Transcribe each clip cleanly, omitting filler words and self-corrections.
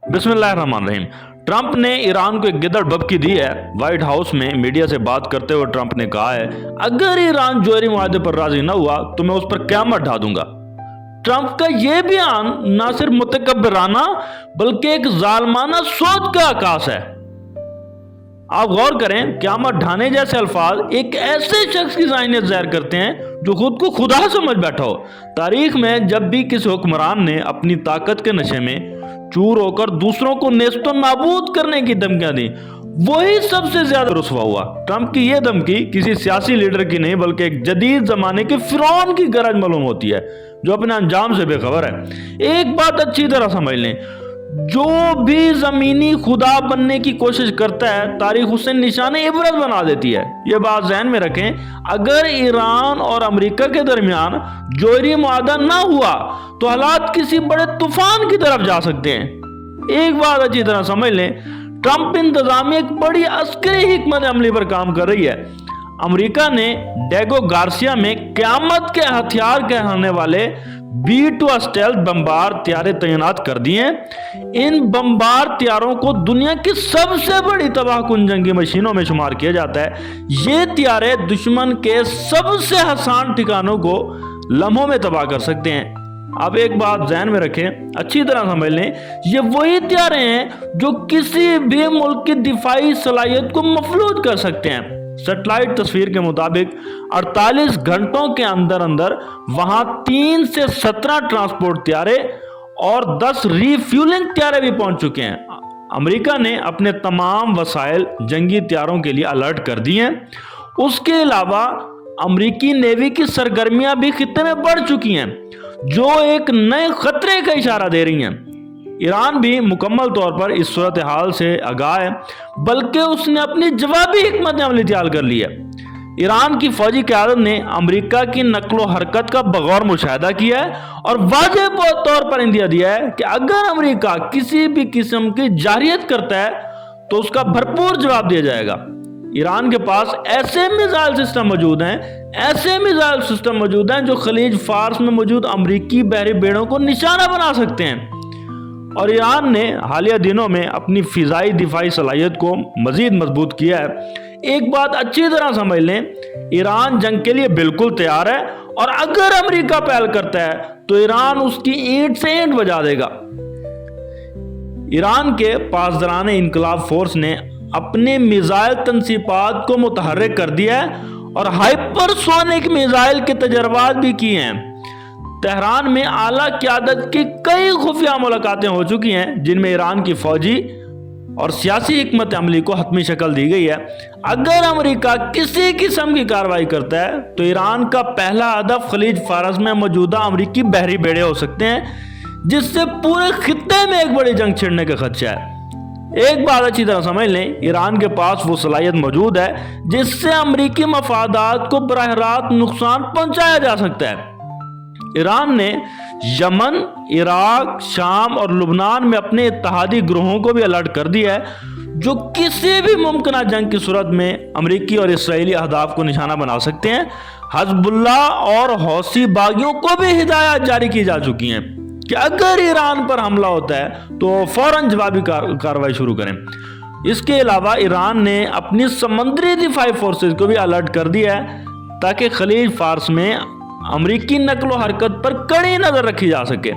बिस्मिल्लाहिर्रहमानिर्रहीम। ट्रंप ने ईरान को एक गिदड़ बबकी दी है। व्हाइट हाउस में मीडिया से बात करते हुए ट्रंप ने कहा है, अगर ईरान जौहरी मुआहदे पर राजी न हुआ तो मैं उस पर क़यामत ढा दूंगा। ट्रंप का यह बयान न सिर्फ मुतकब्बिराना बल्कि एक जालमाना सोच का आकाश है। आप गौर करें, क़यामत ढाने जैसे अल्फाज एक ऐसे शख्स की ज़ाहिनियत ज़ाहिर करते हैं जो खुद को खुदा समझ बैठा हो। तारीख में जब भी किसी हुक्मरान ने अपनी ताकत के नशे में चूर होकर दूसरों को नेस्तो नाबूद करने की धमकियां दी, वही सबसे ज्यादा रुस्वा हुआ। ट्रंप की यह धमकी किसी सियासी लीडर की नहीं बल्कि एक जदीद जमाने के फिरौन की गरज मालूम होती है जो अपने अंजाम से बेखबर है। एक बात अच्छी तरह समझ लें, जो भी जमीनी खुदा बनने की कोशिश करता है तारीख उसे निशाने इबरत बना देती है। यह बात ज़हन में रखें, अगर ईरान और अमेरिका के दरमियान जौहरी मुआहदा ना हुआ तो हालात किसी बड़े तूफान की तरफ जा सकते हैं। एक बात अच्छी तरह समझ लें, ट्रंप इंतजामिया एक बड़ी अस्करी हिकमत अमली पर काम कर रही है। अमेरिका ने डेगो गार्सिया में क़यामत के हथियार कहलाने वाले B-2 स्टेल्थ बमबार त्यारे तैनात कर दिए हैं। इन बमबार त्यारों को दुनिया की सबसे बड़ी तबाहकुन जंगी मशीनों में शुमार किया जाता है। ये त्यारे दुश्मन के सबसे आसान ठिकानों को लम्हों में तबाह कर सकते हैं। अब एक बात ध्यान में रखें, अच्छी तरह समझ लें, ये वही त्यारे हैं जो किसी भी मुल्क की दिफाई सलाहियत को मफलूज कर सकते हैं। सैटेलाइट तस्वीर के मुताबिक 48 घंटों के अंदर अंदर वहां 3 से 17 ट्रांसपोर्ट त्यारे और 10 रीफ्यूलिंग त्यारे भी पहुंच चुके हैं। अमेरिका ने अपने तमाम वसाइल जंगी त्यारों के लिए अलर्ट कर दिए हैं। उसके अलावा अमेरिकी नेवी की सरगर्मियां भी खित्ते में बढ़ चुकी हैं जो एक नए खतरे का इशारा दे रही हैं। ईरान भी मुकम्मल तौर पर इस सूरत हाल से आगाह है, बल्कि उसने अपनी जवाबी हिकमत अमली तैयार कर ली है। ईरान की फौजी क़यादत ने अमेरिका की नकलो हरकत का बगौर मुशाहिदा किया है और वाज़ेह तौर पर इंदिया दिया है कि अगर अमेरिका किसी भी किस्म की जारहियत करता है तो उसका भरपूर जवाब दिया जाएगा। ईरान के पास ऐसे मिसाइल सिस्टम मौजूद हैं जो खलीज फार्स में मौजूद अमेरिकी बहरी बेड़ों को निशाना बना सकते हैं। और ईरान ने हालिया दिनों में अपनी फिजाई दिफाई सलाहियत को मजीद मजबूत किया है। एक बात अच्छी तरह समझ लें, ईरान जंग के लिए बिल्कुल तैयार है और अगर अमेरिका पहल करता है तो ईरान उसकी ईंट से ईंट बजा देगा। ईरान के पासदारान इनकलाब फोर्स ने अपने मिसाइल तनसीबात को मुतहर्रिक कर दिया है और हाइपरसोनिक मिसाइल के तजर्बात भी किए हैं। तेहरान में आला क़यादत की कई खुफिया मुलाकातें हो चुकी हैं जिनमें ईरान की फौजी और सियासी हिकमत अमली को हतमी शक्ल दी गई है। अगर अमेरिका किसी किस्म की कार्रवाई करता है तो ईरान का पहला हदफ खलीज फारस में मौजूदा अमेरिकी बहरी बेड़े हो सकते हैं, जिससे पूरे खित्ते में एक बड़ी जंग छिड़ने का खदशा है। एक बात अच्छी तरह समझ लें, ईरान के पास वो सलाहियत मौजूद है जिससे अमेरिकी मफादात को बराह रास्त नुकसान पहुंचाया जा सकता है। ईरान ने यमन, इराक, शाम और लुबनान में अपने इत्तेहादी ग्रोहों को भी अलर्ट कर दिया है जो किसी भी मुमकिन जंग की सूरत में अमेरिकी और इसराइली अहदाफ को निशाना बना सकते हैं। हजबुल्ला और हौसी बागियों को भी हिदायत जारी की जा चुकी हैं कि अगर ईरान पर हमला होता है तो फौरन जवाबी कार्रवाई शुरू करें। इसके अलावा ईरान ने अपनी समुद्री दिफाई फोर्सेज को भी अलर्ट कर दिया है ताकि खलीज फार्स में अमेरिकी नकलो हरकत पर कड़ी नजर रखी जा सके।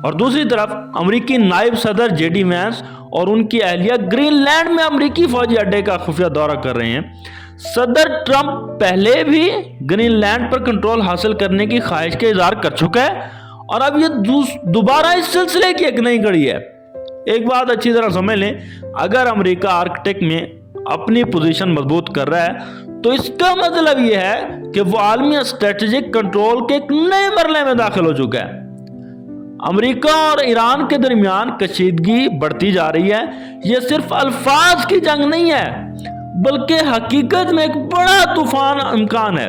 और दूसरी तरफ अमेरिकी नायब सदर JD वैंस और उनकी अहलिया ग्रीनलैंड में अमेरिकी फौजी अड्डे का खुफिया दौरा कर रहे हैं। सदर ट्रंप पहले भी ग्रीनलैंड पर कंट्रोल हासिल करने की ख्वाहिश का इजहार कर चुका है और अब ये दोबारा इस सिलसिले की एक नई कड़ी है। एक बात अच्छी तरह समझ लें, अगर अमेरिका आर्कटिक में अपनी पोजीशन मजबूत कर रहा है तो इसका मतलब यह है कि वो आलमी स्ट्रेटेजिक कंट्रोल के एक नए मरले में दाखिल हो चुका है। अमेरिका और ईरान के दरमियान कशीदगी बढ़ती जा रही है। यह सिर्फ अल्फाज की जंग नहीं है बल्कि हकीकत में एक बड़ा तूफान इम्कान है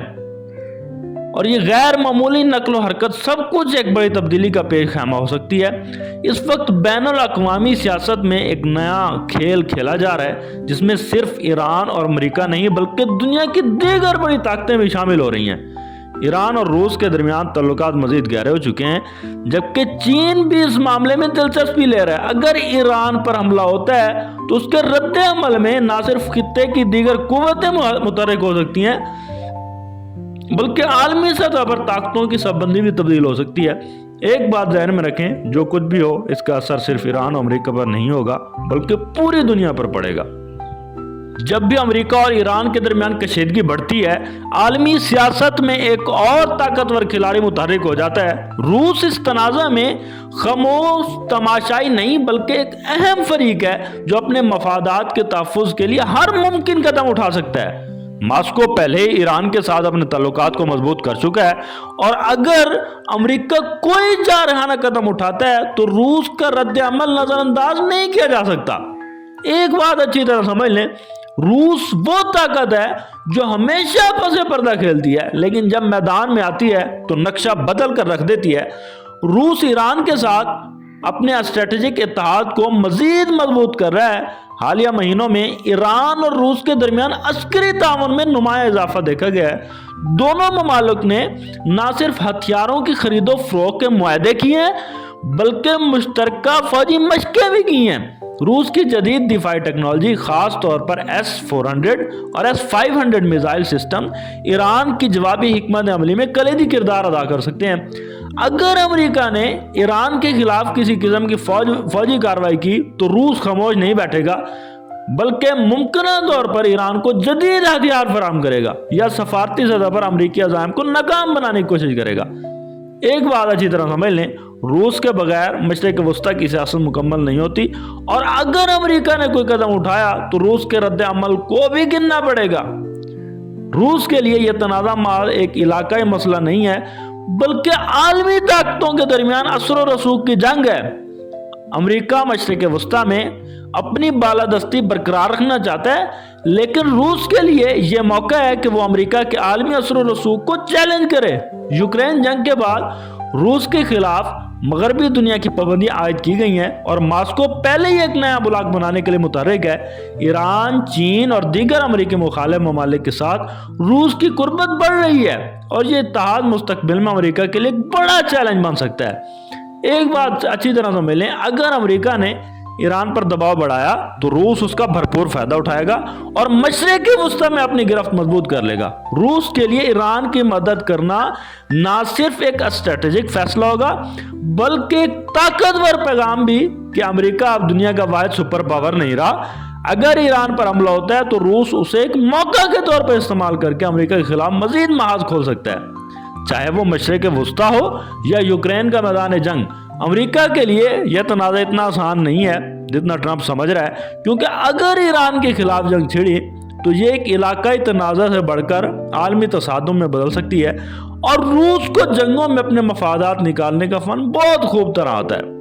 और ये गैर मामूली नकलो हरकत सब कुछ एक बड़ी तब्दीली का पेश खैमा हो सकती है। इस वक्त बैनुल अक़वामी सियासत में एक नया खेल खेला जा रहा है जिसमें सिर्फ ईरान और अमेरिका नहीं बल्कि दुनिया की दीगर बड़ी ताकतें भी शामिल हो रही हैं। ईरान और रूस के दरमियान तल्लुकात मजीद गहरे हो चुके हैं, जबकि चीन भी इस मामले में दिलचस्पी ले रहा है। अगर ईरान पर हमला होता है तो उसके रद्द अमल में न सिर्फ खित्ते की दीगर कुव्वतें मुतहर्रिक हो सकती हैं, बल्कि आलमी सतह पर ताकतों की सबबंदी भी तब्दील हो सकती है। एक बात ध्यान में रखें, जो कुछ भी हो इसका असर सिर्फ ईरान और अमेरिका पर नहीं होगा, बल्कि पूरी दुनिया पर पड़ेगा। जब भी अमेरिका और ईरान के दरमियान कशीदगी बढ़ती है, आलमी सियासत में एक और ताकतवर खिलाड़ी मुतहर्रिक हो जाता है। रूस इस तनाज़ा में खामोश तमाशाई नहीं, बल्कि एक अहम फरीक है जो अपने मफादात के तहफ़्फ़ुज़ के लिए हर मुमकिन कदम उठा सकता है। मॉस्को पहले ही ईरान के साथ अपने ताल्लुकात को मजबूत कर चुका है, और अगर अमेरिका कोई जारहाना कदम उठाता है तो रूस का रद्द अमल नजरअंदाज नहीं किया जा सकता। एक बात अच्छी तरह समझ लें, रूस वो ताकत है जो हमेशा पसे पर्दा खेलती है, लेकिन जब मैदान में आती है तो नक्शा बदल कर रख देती है। रूस ईरान के साथ अपने स्ट्रेटेजिक इत्तेहाद को मजीद मजबूत कर रहा है। हालिया महीनों में ईरान और रूस के दरमियान अस्करी ताउन में नुमाया इजाफा देखा गया है। दोनों ममालिक ने न सिर्फ हथियारों की खरीदो फरोख्त के मुआहदे किए हैं, बल्कि मुश्तरका फौजी मशकें भी की हैं। रूस की जदीद दिफाई टेक्नोलॉजी, खास तौर पर S-400 और S-500 मिसाइल सिस्टम ईरान की जवाबी हिकमत अमली में कलीदी किरदार अदा कर सकते हैं। अगर अमेरिका ने ईरान के खिलाफ किसी किस्म की फौजी कार्रवाई की तो रूस खामोश नहीं बैठेगा, बल्कि मुमकिन तौर पर ईरान को जदीद हथियार फराहम करेगा या सफारती सतह पर अमरीकी अज़ाइम को नाकाम बनाने की कोशिश करेगा। एक बात अच्छी तरह समझ लें, रूस के बगैर मशरिक़ वस्ता की सियासत मुकम्मल नहीं होती, और अगर अमेरिका ने कोई कदम उठाया तो रूस के रद्द अमल को भी गिनना पड़ेगा। रूस के लिए यह तनाज़ा माल एक इलाकाई मसला नहीं है, बल्कि आलमी ताकतों के दरमियान असर और रसूख की जंग है। अमेरिका मशरिक़ वस्ता में अपनी बालादस्ती बरकरार रखना चाहता है, लेकिन रूस के लिए यह मौका है कि वो अमेरिका के आलमी असर और रसूख को चैलेंज करे। यूक्रेन जंग के बाद रूस के खिलाफ मगरबी दुनिया की पाबंदियां आयद की गई हैं, और मॉस्को पहले ही एक नया ब्लॉक बनाने के लिए मुतहर्रिक है। ईरान, चीन और दीगर अमेरिकी मुखालिफ ममालिक के साथ रूस की कुर्बत बढ़ रही है, और ये इत्तेहाद मुस्तकबिल में अमेरिका के लिए एक बड़ा चैलेंज बन सकता है। एक बात अच्छी तरह समझ लें, अगर अमेरिका ने ईरान पर दबाव बढ़ाया तो रूस उसका भरपूर फायदा उठाएगा और मशरिक़ वस्ता में अपनी गिरफ्त मजबूत कर लेगा। रूस के लिए ईरान की मदद करना ना सिर्फ एक स्ट्रेटेजिक फैसला होगा, बल्कि एक ताकतवर पैगाम भी कि अमेरिका अब दुनिया का वाहिद सुपर पावर नहीं रहा। अगर ईरान पर हमला होता है तो रूस उसे एक मौका के तौर पर इस्तेमाल करके अमेरिका के खिलाफ मजीद महाज खोल सकता है, चाहे वो मशरिक़ वस्ता हो या यूक्रेन का मैदान जंग। अमेरिका के लिए यह तनाज़ा इतना आसान नहीं है जितना ट्रंप समझ रहा है, क्योंकि अगर ईरान के खिलाफ जंग छिड़ी तो ये एक इलाकाई तनाज़ा से बढ़कर आलमी तसादुम में बदल सकती है, और रूस को जंगों में अपने मफादात निकालने का फन बहुत खूब तरह आता है।